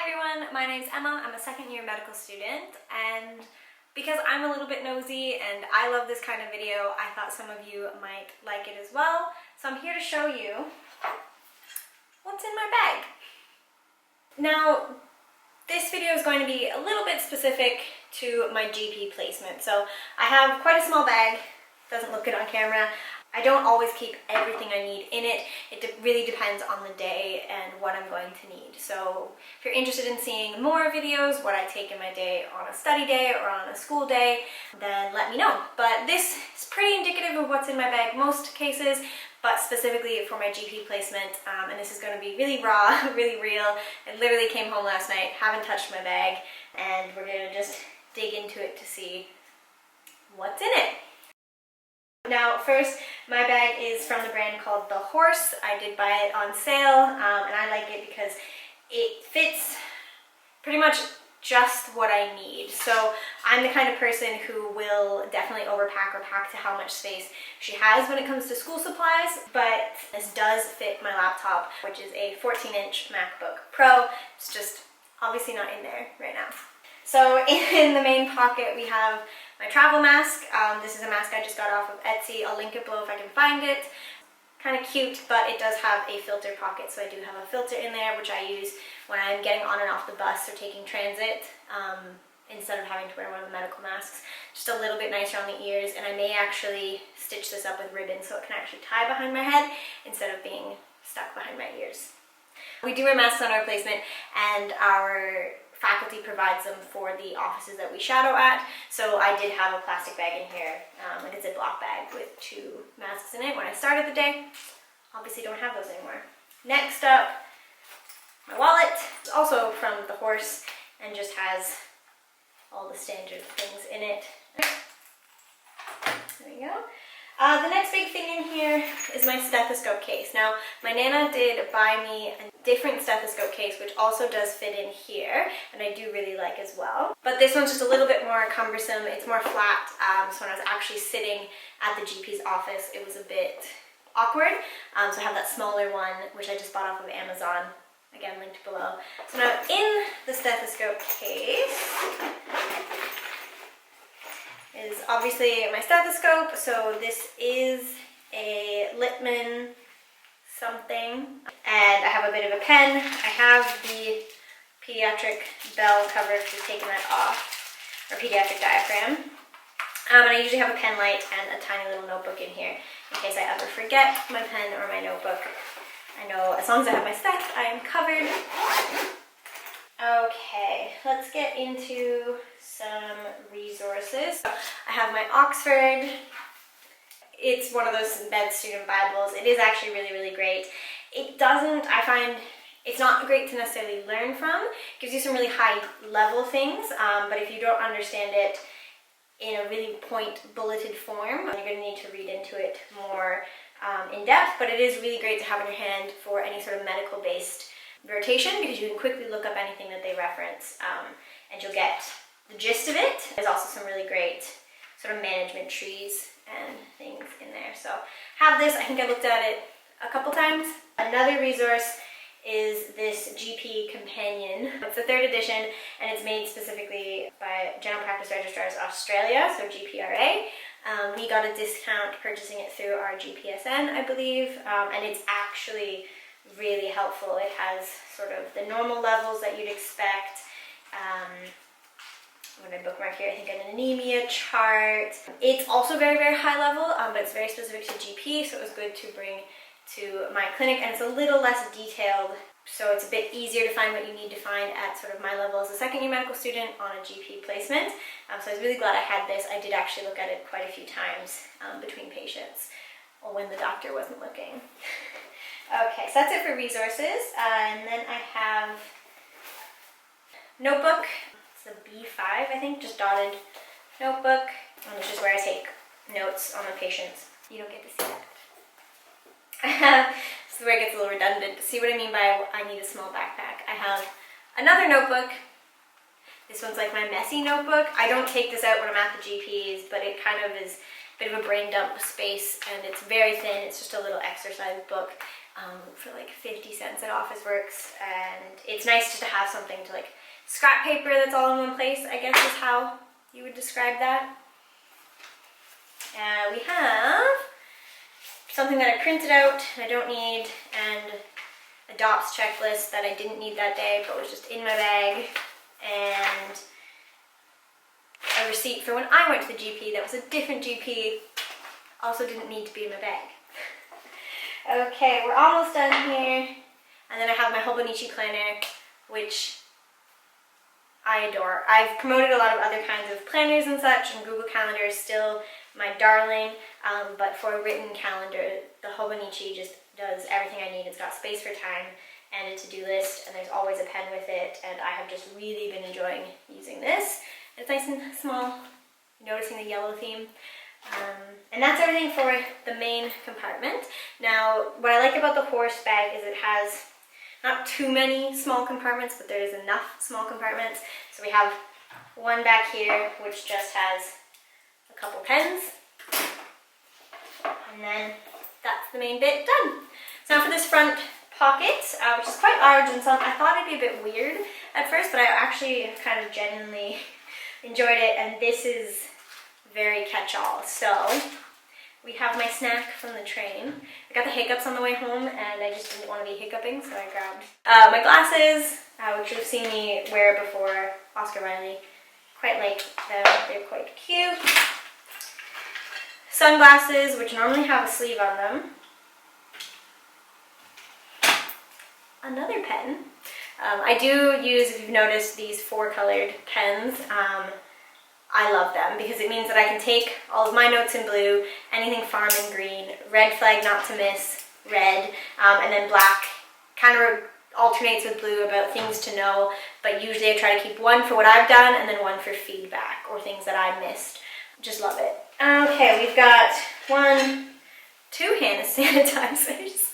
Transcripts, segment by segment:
everyone, my name's Emma. I'm a second year medical student, and because I'm a little bit nosy and I love this kind of video, I thought some of you might like it as well. So I'm here to show you what's in my bag. Now, this video is going to be a little bit specific to my GP placement. So I have quite a small bag, doesn't look good on camera. I don't always keep everything I need in it. It really depends on the day and what I'm going to need. So if you're interested in seeing more videos, what I take in my day on a study day or on a school day, then let me know. But this is pretty indicative of what's in my bag most cases, but specifically for my GP placement. And this is going to be really raw, really real. I literally came home last night, haven't touched my bag, and we're going to just dig into it to see what's in it. Now, first, my bag is from the brand called The Horse. I did buy it on sale, and I like it because it fits pretty much just what I need. So I'm the kind of person who will definitely overpack or pack to how much space she has when it comes to school supplies, but this does fit my laptop, which is a 14-inch MacBook Pro. It's just obviously not in there right now. So in the main pocket we have my travel mask. This is a mask I just got off of Etsy. I'll link it below if I can find it. Kind of cute, but it does have a filter pocket, so I do have a filter in there, which I use when I'm getting on and off the bus or taking transit, instead of having to wear one of the medical masks. Just a little bit nicer on the ears, and I may actually stitch this up with ribbon so it can actually tie behind my head instead of being stuck behind my ears. We do wear masks on our placement, and our faculty provides them for the offices that we shadow at. So I did have a plastic bag in here, like a Ziploc bag with 2 masks in it when I started the day. Obviously don't have those anymore. Next up, my wallet. It's also from The Horse and just has all the standard things in it. There we go. The next big thing in here is my stethoscope case. Now, my Nana did buy me a different stethoscope case, which also does fit in here, and I do really like as well. But this one's just a little bit more cumbersome. It's more flat, so when I was actually sitting at the GP's office, it was a bit awkward. So I have that smaller one, which I just bought off of Amazon. Again, linked below. So now in the stethoscope case is obviously my stethoscope. So this is a Littmann something, and I have a bit of a pen. I have the pediatric bell cover if you've taken that off, or pediatric diaphragm. And I usually have a pen light and a tiny little notebook in here in case I ever forget my pen or my notebook. I know as long as I have my stuff, I am covered. Okay, let's get into some resources. I have my Oxford. It's one of those med student Bibles. It is actually really, really great. It doesn't, I find, it's not great to necessarily learn from. It gives you some really high level things, but if you don't understand it in a really point bulleted form, you're going to need to read into it more in depth, but it is really great to have in your hand for any sort of medical based rotation, because you can quickly look up anything that they reference, and you'll get the gist of it. There's also some really great sort of management trees and things in there. So have this. I think I looked at it a couple times. Another resource is this GP Companion. It's the 3rd edition, and it's made specifically by General Practice Registrars Australia, so GPRA. We got a discount purchasing it through our GPSN, I believe, and it's actually really helpful. It has sort of the normal levels that you'd expect. I'm going to bookmark here, I think an anemia chart. It's also very, very high level, but it's very specific to GP, so it was good to bring to my clinic, and it's a little less detailed, so it's a bit easier to find what you need to find at sort of my level as a second-year medical student on a GP placement. So I was really glad I had this. I did actually look at it quite a few times between patients, or when the doctor wasn't looking. Okay, so that's it for resources, and then I have notebook. It's a B5, I think, just dotted notebook. And it's just where I take notes on the patients. You don't get to see that. This is where it gets a little redundant. See what I mean by I need a small backpack? I have another notebook. This one's like my messy notebook. I don't take this out when I'm at the GP's, but it kind of is a bit of a brain dump space, and it's very thin. It's just a little exercise book. for like 50 cents at Office Works, and it's nice just to have something to like scrap paper that's all in one place, I guess is how you would describe that. We have something that I printed out I don't need, and a DOPS checklist that I didn't need that day but was just in my bag, and a receipt for when I went to the GP that was a different GP, also didn't need to be in my bag. Okay, we're almost done here, and then I have my Hobonichi planner, which I adore. I've promoted a lot of other kinds of planners and such, and Google Calendar is still my darling, but for a written calendar, the Hobonichi just does everything I need. It's got space for time and a to-do list, and there's always a pen with it, and I have just really been enjoying using this. It's nice and small, noticing the yellow theme. And that's everything for the main compartment. Now, what I like about the horse bag is it has not too many small compartments, but there is enough small compartments. So we have one back here, which just has a couple pens. And then that's the main bit done. So now for this front pocket, which is quite large, and some I thought it'd be a bit weird at first, but I actually kind of genuinely enjoyed it, and this is very catch-all. So we have my snack from the train. I got the hiccups on the way home, and I just didn't want to be hiccuping, so I grabbed my glasses, which you've seen me wear before. Oscar Riley, quite like them. They're quite cute. Sunglasses, which normally have a sleeve on them. Another pen. I do use, if you've noticed, these 4-colored pens. I love them because it means that I can take all of my notes in blue, anything farm in green, red flag not to miss, red, and then black kind of alternates with blue about things to know, but usually I try to keep one for what I've done and then one for feedback or things that I missed. Just love it. Okay, we've got 2 hand sanitizers.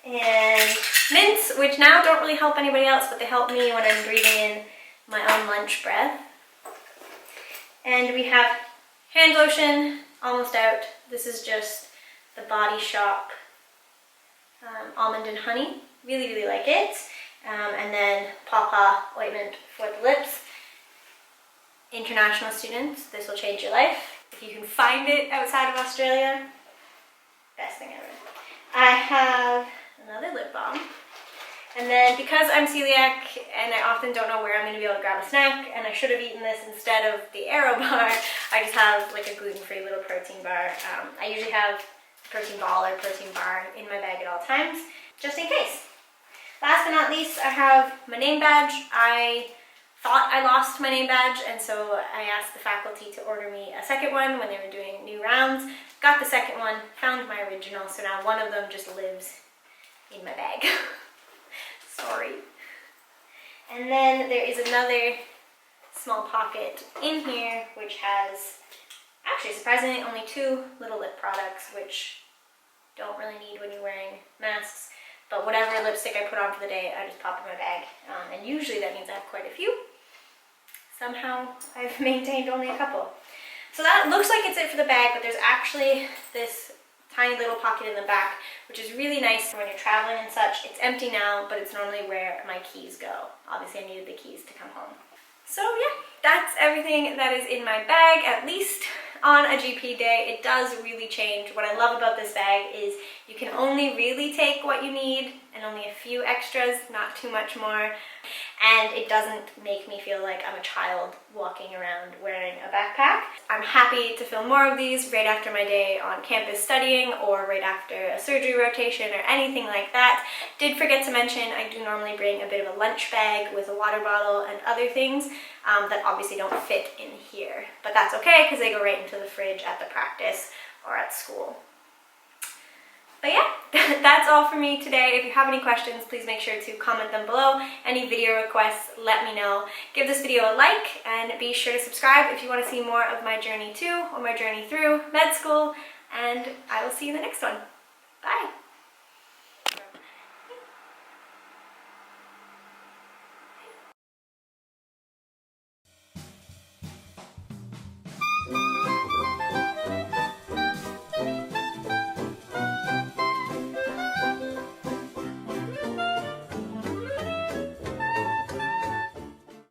And mints, which now don't really help anybody else, but they help me when I'm breathing in my own lunch breath. And we have hand lotion, almost out. This is just the Body Shop almond and honey. Really, really like it. And then Paw ointment for the lips. International students, this will change your life. If you can find it outside of Australia, best thing ever. I have another lip balm. And then because I'm celiac and I often don't know where I'm going to be able to grab a snack, and I should have eaten this instead of the Aero bar, I just have like a gluten-free little protein bar. I usually have a protein ball or protein bar in my bag at all times, just in case. Last but not least, I have my name badge. I thought I lost my name badge, and so I asked the faculty to order me a second one when they were doing new rounds. Got the second one, found my original, so now one of them just lives in my bag. Sorry. And then there is another small pocket in here which has, actually surprisingly, only 2 little lip products, which don't really need when you're wearing masks. But whatever lipstick I put on for the day, I just pop in my bag. And usually that means I have quite a few. Somehow I've maintained only a couple. So that looks like it's it for the bag, but there's actually this tiny little pocket in the back, which is really nice when you're traveling and such. It's empty now, but it's normally where my keys go. Obviously I needed the keys to come home. So yeah, that's everything that is in my bag, at least on a GP day. It does really change. What I love about this bag is you can only really take what you need and only a few extras, not too much more. And it doesn't make me feel like I'm a child walking around wearing a backpack. I'm happy to film more of these right after my day on campus studying or right after a surgery rotation or anything like that. Did forget to mention I do normally bring a bit of a lunch bag with a water bottle and other things that obviously don't fit in here. But that's okay because they go right into the fridge at the practice or at school. But yeah, that's all for me today. If you have any questions, please make sure to comment them below. Any video requests, let me know. Give this video a like and be sure to subscribe if you want to see more of my journey to or my journey through med school. And I will see you in the next one. Bye.